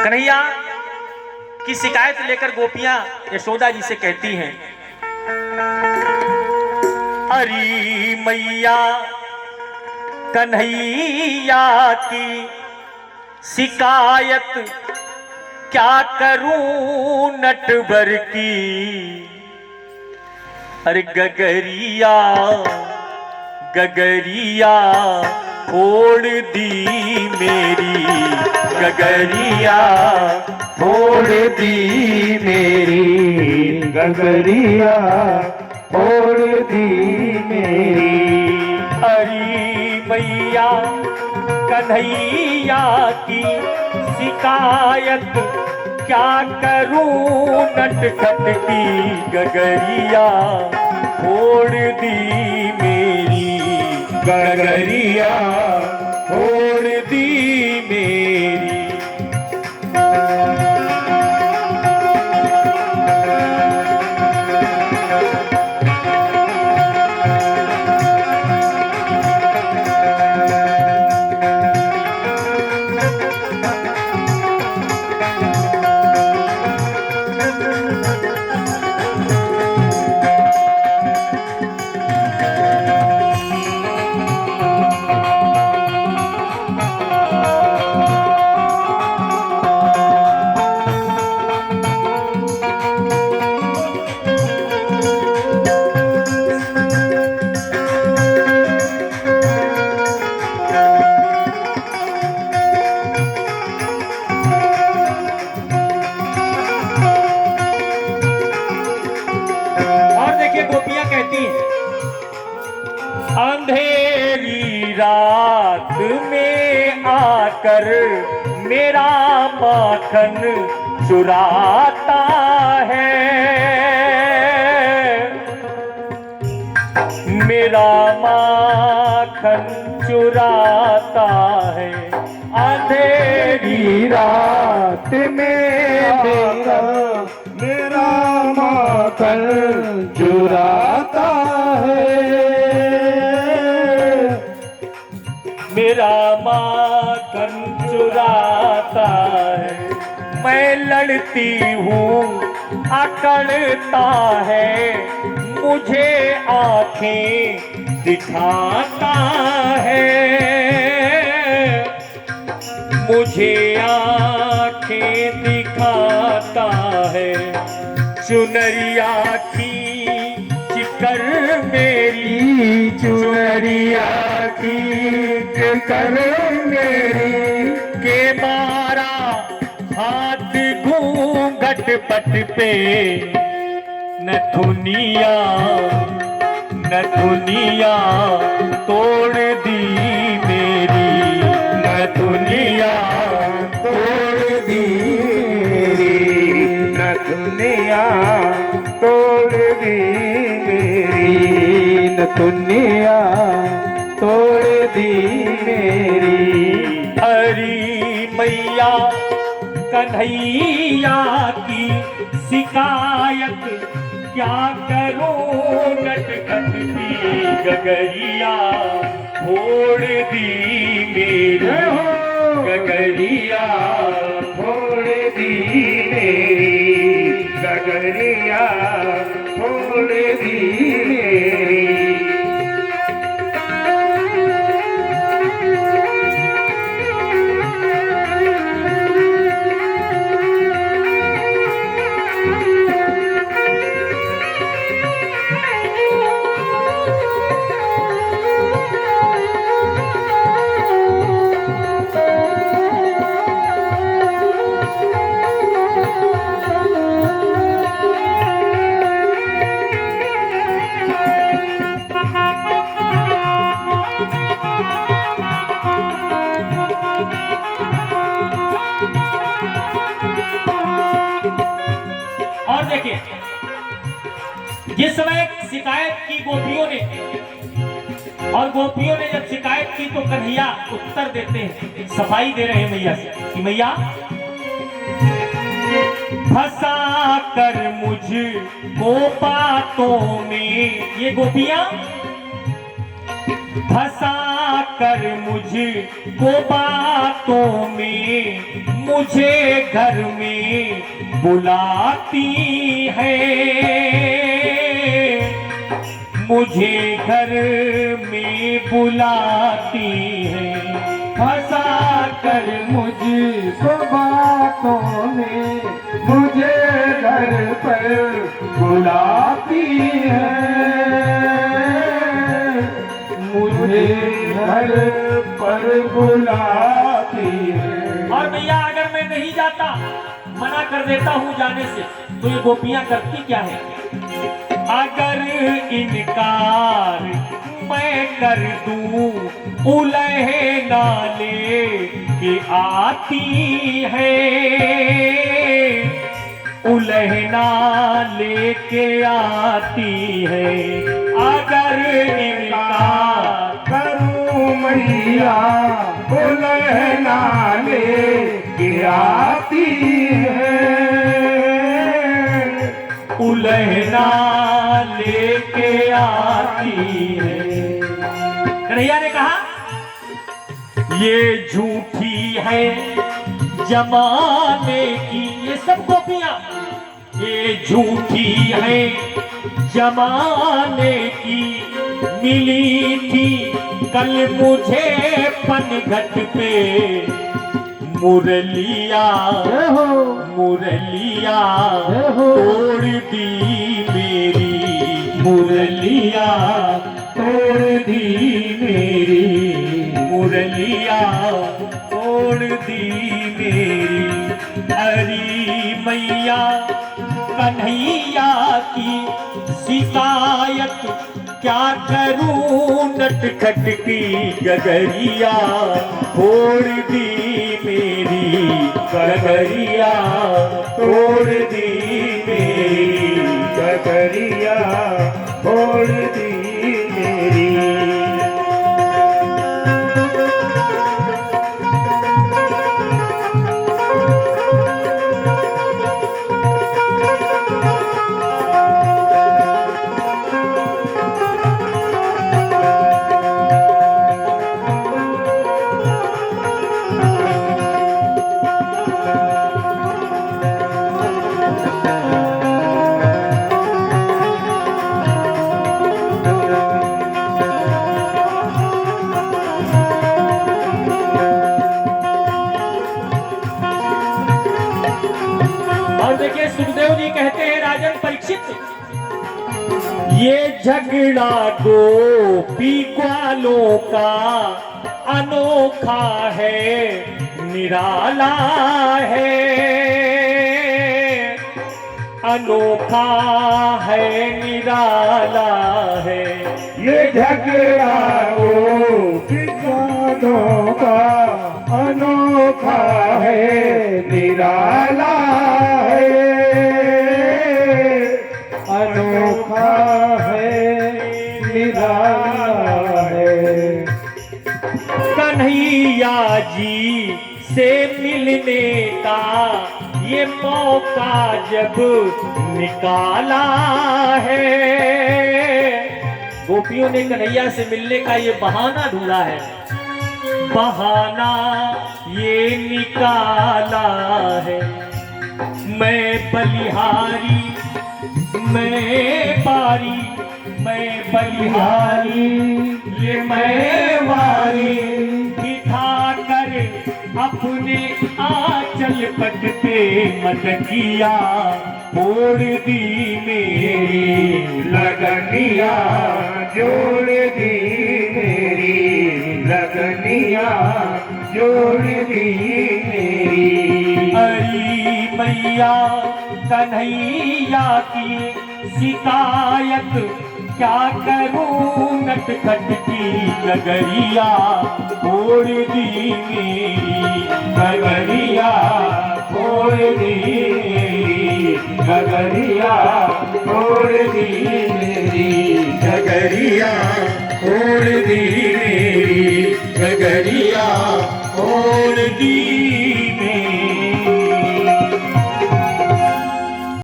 कन्हैया की शिकायत लेकर गोपियां यशोदा जी से कहती हैं, अरे मैया कन्हैया की शिकायत क्या करूं नटवर की। अरे गगरिया गगरिया फोड़ दी मेरी, गगरिया फोड़ दी मेरी, गगरिया फोड़ दी मेरी। अरे मैया कन्हैया की शिकायत क्या करूं नटखट की, गगरिया फोड़ दी मेरी, गगरिया फोड़ दी मेरी। गोपियां कहती हैं, अंधेरी रात में आकर मेरा माखन चुराता है, मेरा माखन चुराता है। अंधेरी रात में मेरा माखन चुराता है, मेरा माखन चुराता है। मैं लड़ती हूँ अकड़ता है, मुझे आंखें दिखाता है, मुझे आंखें दिखाता है। चुनरिया की चिकर मेरी, चुनरिया की चिकर मेरी, के मारा हाथ घूंघट पट पे, नथुनिया नथुनिया तोड़ दी मेरी, नथुनिया तोड़ दी मेरी, नथुनिया तोड़ दी मेरी, नथुनिया तोड़ दी मेरी। हरी मैया कन्हैया की शिकायत क्या करूं नटखट की, गगरिया फोड़ दी मेरी, गगरिया फोड़ दी मेरी, गगरिया फोड़ दी मेरी। और देखिए, जिस समय शिकायत की गोपियों ने, और गोपियों ने जब शिकायत की तो कन्हैया उत्तर देते हैं, सफाई दे रहे हैं मैया से कि मैया फंसा कर मुझको बातों में, ये गोपियां फंसा कर मुझको बातों में मुझे घर में बुलाती है, मुझे घर में बुलाती है। हंसा कर मुझको बातों में मुझे घर पर बुलाती है, मुझे घर पर बुलाती है। और भैया अगर मैं नहीं जाता, मना कर देता हूँ जाने से, तो ये गोपियां करती क्या है? अगर इनकार मैं कर दूं उलहे नाले के आती है, उलहना लेके आती है। अगर इनकार करूं मैया उलहना लेके आती है, उलहना लेके आती है। कन्हैया ने कहा ये झूठी है जमाने की, ये सब गोपियां ये झूठी है जमाने की, मिली थी कल मुझे पनघट पे मुरलिया, मुरलिया तोड़ दी मेरी, मुरलिया तोड़ दी मेरी, मुरलिया तोड़ दी मेरी। हरी मैया कन्हैया की शिकायत क्या करूं, नटखट की गगरिया तोड़ दी मेरी, गगरिया तोड़ दी मेरी, गगरिया तोड़ दी मेरी। देखिए सुखदेव जी कहते हैं राजन परीक्षित, ये झगड़ा गोपी ग्वालों का अनोखा है, निराला है, अनोखा है, निराला है। ये झगड़ा गोपी ग्वालों का अनोखा है, निराला है, अनोखा है, निराला है। कन्हैया जी से मिलने का ये मौका जब निकाला है, गोपियों ने कन्हैया से मिलने का ये बहाना ढूंढा है, बहाना ये निकाला है। मैं बलिहारी, मैं बारी, मैं बलिहारी, ये मैं वारी, दिखा कर अपने आंचल पट पे मटकिया फोड़ दी मेरी, लगनिया जोड़ दी मेरी, लगनिया जोड़ दी मेरी। हरी मैया कन्हैया की शिकायत क्या करूं, नटखट की गगरिया फोड़ दी मेरी, गगरिया फोड़ दी मेरी, गगरिया फोड़ दी मेरी, गगरिया फोड़ दी मेरी, गगरिया